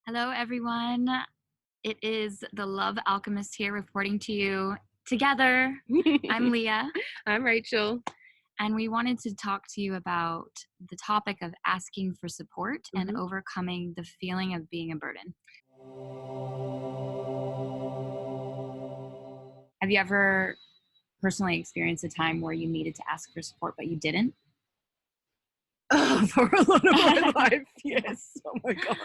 Hello, everyone. It is the Love Alchemist here reporting to you together. I'm Leah, I'm Rachel. and we wanted to talk to you about the topic of asking for support and Mhm. overcoming the feeling of being a burden. Have you ever personally experienced a time where you needed to ask for support but you didn't? For a lot of my life, yes. Oh my God.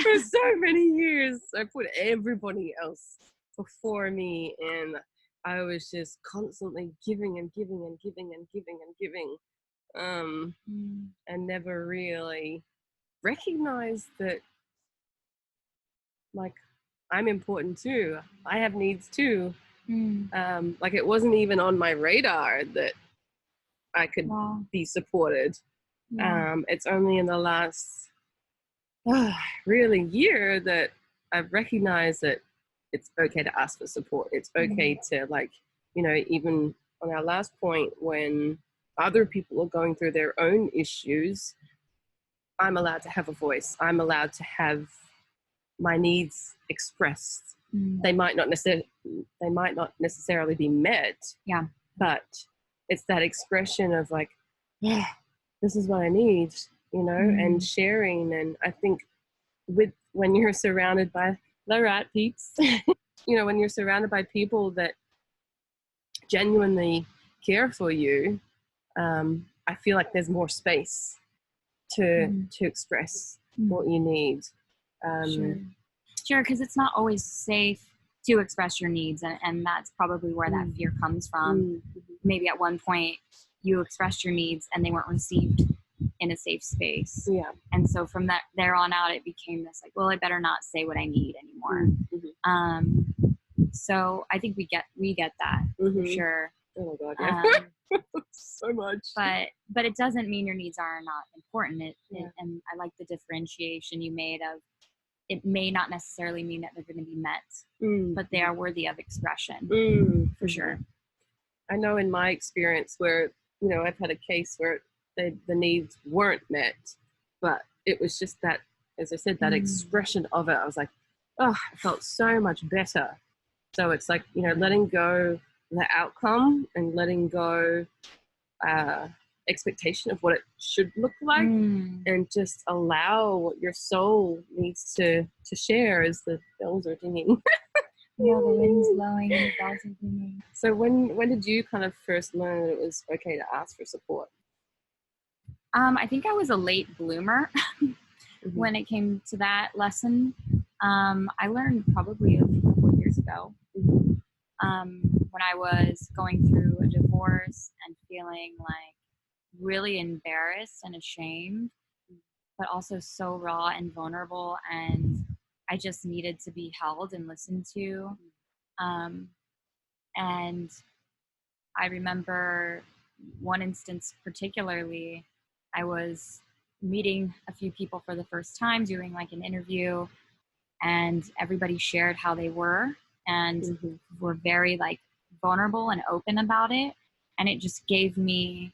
For so many years, I put everybody else before me, and I was just constantly giving and giving and giving and giving and giving, Mm, and never really recognized that, like, I'm important too. I have needs too. mm, Like, it wasn't even on my radar that I could wow. be supported. Yeah. It's only in the last really year that I've recognized that it's okay to ask for support. It's Mm, okay to, like, even on our last point, when other people are going through their own issues, I'm allowed to have a voice. I'm allowed to have my needs expressed. mm, They might not necessarily be met, yeah. but it's that expression of, like, this is what I need, and Mm, sharing. And I think when you're surrounded by the right peeps, when you're surrounded by people that genuinely care for you, I feel like there's more space to mm, to express mm. what you need. Sure. Um, Sure, because it's not always safe to express your needs, and that's probably where that mm, fear comes from. mm, Maybe at one point you expressed your needs and they weren't received in a safe space. yeah. And so from that there on out, it became this like, well, I better not say what I need anymore. Mhm, Um, so I think we get that for mhm. sure. Oh my God, Um, yeah. So much. but it doesn't mean your needs are not important. Yeah. And I like the differentiation you made of it may not necessarily mean that they're going to be met, Mm, but they are worthy of expression for mhm. sure. I know in my experience where, I've had a case where the needs weren't met, but it was just that, as I said, that Mm, expression of it. I was like, oh, I felt so much better. So it's like, letting go the outcome and letting go uh, expectation of what it should look like, mm. and just allow what your soul needs to share as the bells are dinging. Yeah, the wind's blowing and the bells are ringing. So when did you kind of first learn that it was okay to ask for support? I think I was a late bloomer Mhm, when it came to that lesson. I learned probably a couple of years ago mhm, when I was going through a divorce and feeling like really embarrassed and ashamed, but also so raw and vulnerable. And I just needed to be held and listened to. Um, and I remember one instance particularly, I was meeting a few people for the first time, doing like an interview, and everybody shared how they were and mhm, were very like vulnerable and open about it. And it just gave me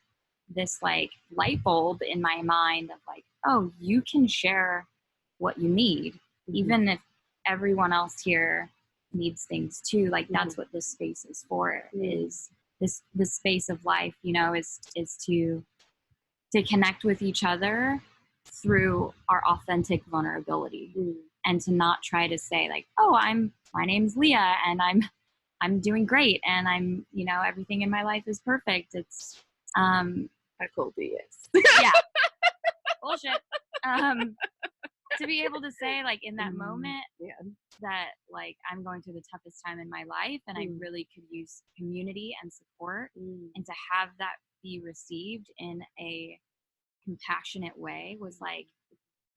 this like light bulb in my mind of like, oh, you can share what you need, mhm, even if everyone else here needs things too. Like mhm, that's what this space is for, mm, is this space of life, is to connect with each other through our authentic vulnerability, mm, and to not try to say like, oh, my name's Leah and I'm doing great and I'm, everything in my life is perfect. It's um I called BS. yeah, bullshit. um to be able to say like in that Mm, moment yeah. that like I'm going through the toughest time in my life and I Mm, really could use community and support, mm, and to have that be received in a compassionate way was like,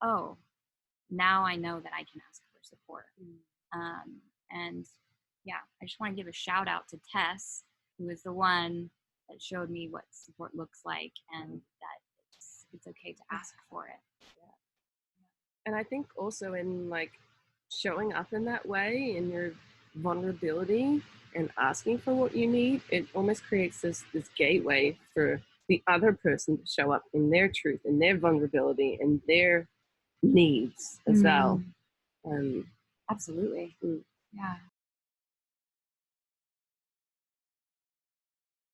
oh, now I know that I can ask for support. mm. And yeah, I just want to give a shout out to Tess, who is the one that showed me what support looks like and that it's okay to ask for it. Yeah. And I think also in, like, showing up in that way, in your vulnerability and asking for what you need, it almost creates this gateway for the other person to show up in their truth and their vulnerability and their needs as well. Mm, Um, Absolutely. mm. Yeah.